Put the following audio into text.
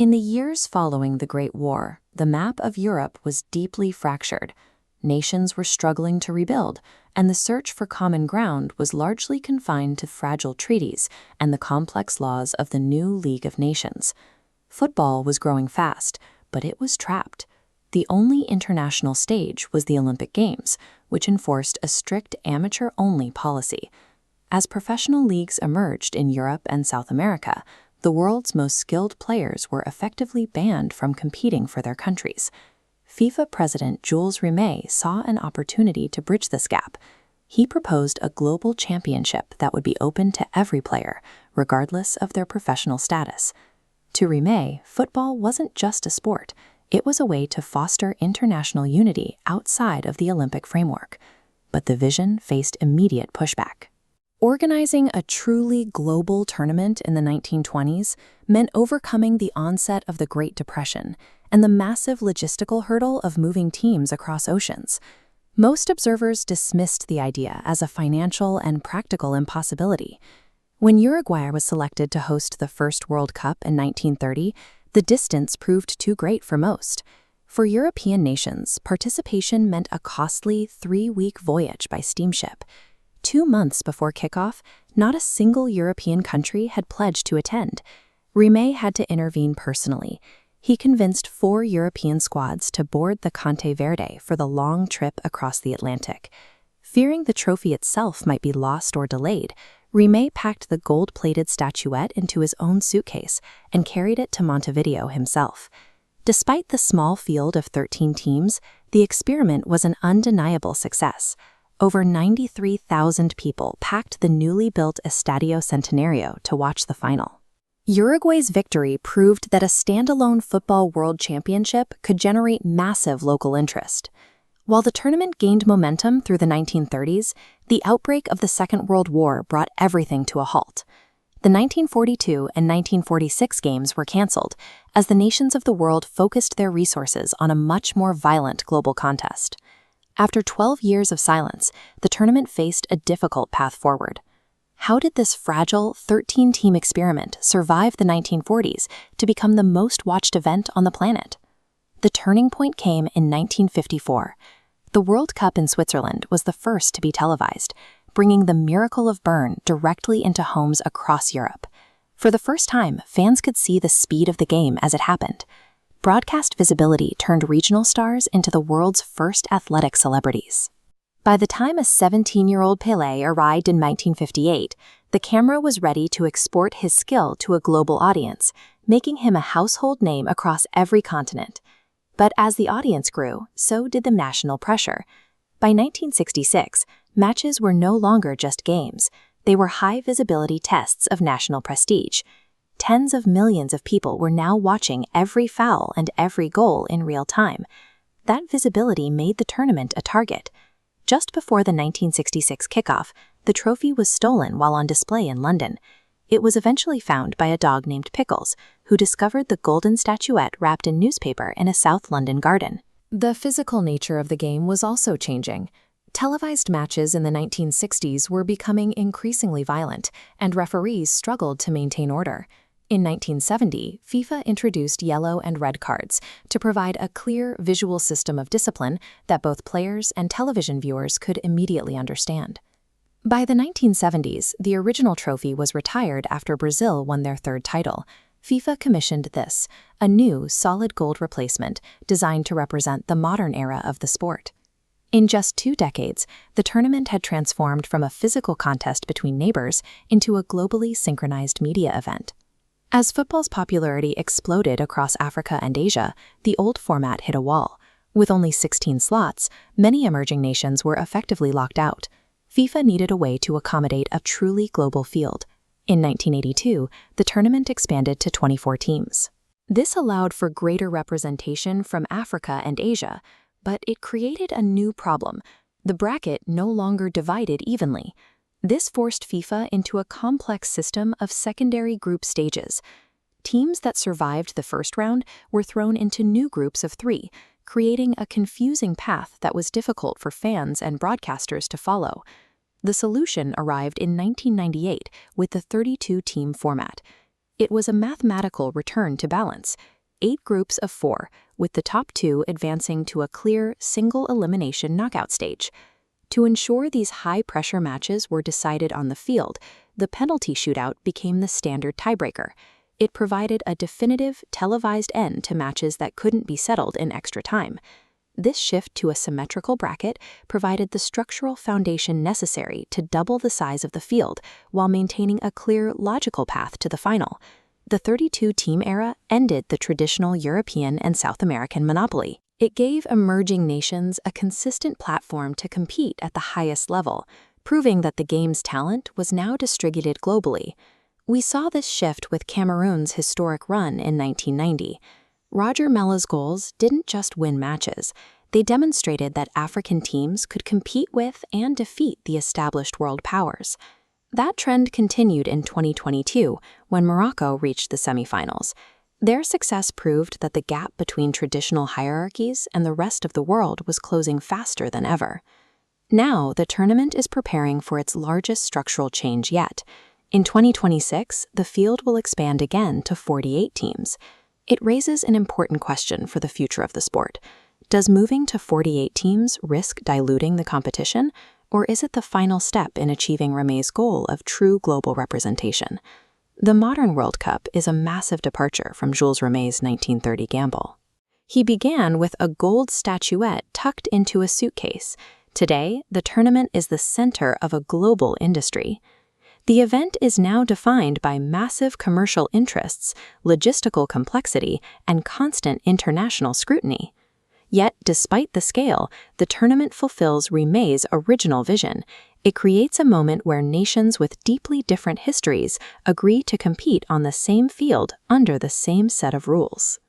In the years following the Great War, the map of Europe was deeply fractured. Nations were struggling to rebuild, and the search for common ground was largely confined to fragile treaties and the complex laws of the new League of Nations. Football was growing fast, but it was trapped. The only international stage was the Olympic Games, which enforced a strict amateur-only policy. As professional leagues emerged in Europe and South America, the world's most skilled players were effectively banned from competing for their countries. FIFA President Jules Rimet saw an opportunity to bridge this gap. He proposed a global championship that would be open to every player, regardless of their professional status. To Rimet, football wasn't just a sport. It was a way to foster international unity outside of the Olympic framework. But the vision faced immediate pushback. Organizing a truly global tournament in the 1920s meant overcoming the onset of the Great Depression and the massive logistical hurdle of moving teams across oceans. Most observers dismissed the idea as a financial and practical impossibility. When Uruguay was selected to host the first World Cup in 1930, the distance proved too great for most. For European nations, participation meant a costly 3-week voyage by steamship. 2 months before kickoff, not a single European country had pledged to attend. Rimet had to intervene personally. He convinced 4 European squads to board the Conte Verde for the long trip across the Atlantic. Fearing the trophy itself might be lost or delayed, Rimet packed the gold-plated statuette into his own suitcase and carried it to Montevideo himself. Despite the small field of 13 teams, the experiment was an undeniable success. Over 93,000 people packed the newly built Estadio Centenario to watch the final. Uruguay's victory proved that a standalone football world championship could generate massive local interest. While the tournament gained momentum through the 1930s, the outbreak of the Second World War brought everything to a halt. The 1942 and 1946 games were canceled as the nations of the world focused their resources on a much more violent global contest. After 12 years of silence, the tournament faced a difficult path forward. How did this fragile 13-team experiment survive the 1940s to become the most watched event on the planet? The turning point came in 1954. The World Cup in Switzerland was the first to be televised, bringing the miracle of Bern directly into homes across Europe. For the first time, fans could see the speed of the game as it happened. Broadcast visibility turned regional stars into the world's first athletic celebrities. By the time a 17-year-old Pelé arrived in 1958, the camera was ready to export his skill to a global audience, making him a household name across every continent. But as the audience grew, so did the national pressure. By 1966, matches were no longer just games. They were high-visibility tests of national prestige. Tens of millions of people were now watching every foul and every goal in real time. That visibility made the tournament a target. Just before the 1966 kickoff, the trophy was stolen while on display in London. It was eventually found by a dog named Pickles, who discovered the golden statuette wrapped in newspaper in a South London garden. The physical nature of the game was also changing. Televised matches in the 1960s were becoming increasingly violent, and referees struggled to maintain order. In 1970, FIFA introduced yellow and red cards to provide a clear visual system of discipline that both players and television viewers could immediately understand. By the 1970s, the original trophy was retired after Brazil won their 3rd title. FIFA commissioned this, a new solid gold replacement designed to represent the modern era of the sport. In just 2 decades, the tournament had transformed from a physical contest between neighbors into a globally synchronized media event. As football's popularity exploded across Africa and Asia, the old format hit a wall. With only 16 slots, many emerging nations were effectively locked out. FIFA needed a way to accommodate a truly global field. In 1982, the tournament expanded to 24 teams. This allowed for greater representation from Africa and Asia, but it created a new problem. The bracket no longer divided evenly. This forced FIFA into a complex system of secondary group stages. Teams that survived the first round were thrown into new groups of 3, creating a confusing path that was difficult for fans and broadcasters to follow. The solution arrived in 1998 with the 32-team format. It was a mathematical return to balance. 8 groups of 4, with the top 2 advancing to a clear, single-elimination knockout stage. To ensure these high-pressure matches were decided on the field, the penalty shootout became the standard tiebreaker. It provided a definitive, televised end to matches that couldn't be settled in extra time. This shift to a symmetrical bracket provided the structural foundation necessary to double the size of the field while maintaining a clear, logical path to the final. The 32-team era ended the traditional European and South American monopoly. It gave emerging nations a consistent platform to compete at the highest level, proving that the game's talent was now distributed globally. We saw this shift with Cameroon's historic run in 1990. Roger Mella's goals didn't just win matches. They demonstrated that African teams could compete with and defeat the established world powers. That trend continued in 2022 when Morocco reached the semifinals. Their success proved that the gap between traditional hierarchies and the rest of the world was closing faster than ever. Now, the tournament is preparing for its largest structural change yet. In 2026, the field will expand again to 48 teams. It raises an important question for the future of the sport. Does moving to 48 teams risk diluting the competition, or is it the final step in achieving Rimet's goal of true global representation? The modern World Cup is a massive departure from Jules Rimet's 1930 gamble. He began with a gold statuette tucked into a suitcase. Today, the tournament is the center of a global industry. The event is now defined by massive commercial interests, logistical complexity, and constant international scrutiny. Yet, despite the scale, the tournament fulfills Rimet's original vision. It creates a moment where nations with deeply different histories agree to compete on the same field under the same set of rules.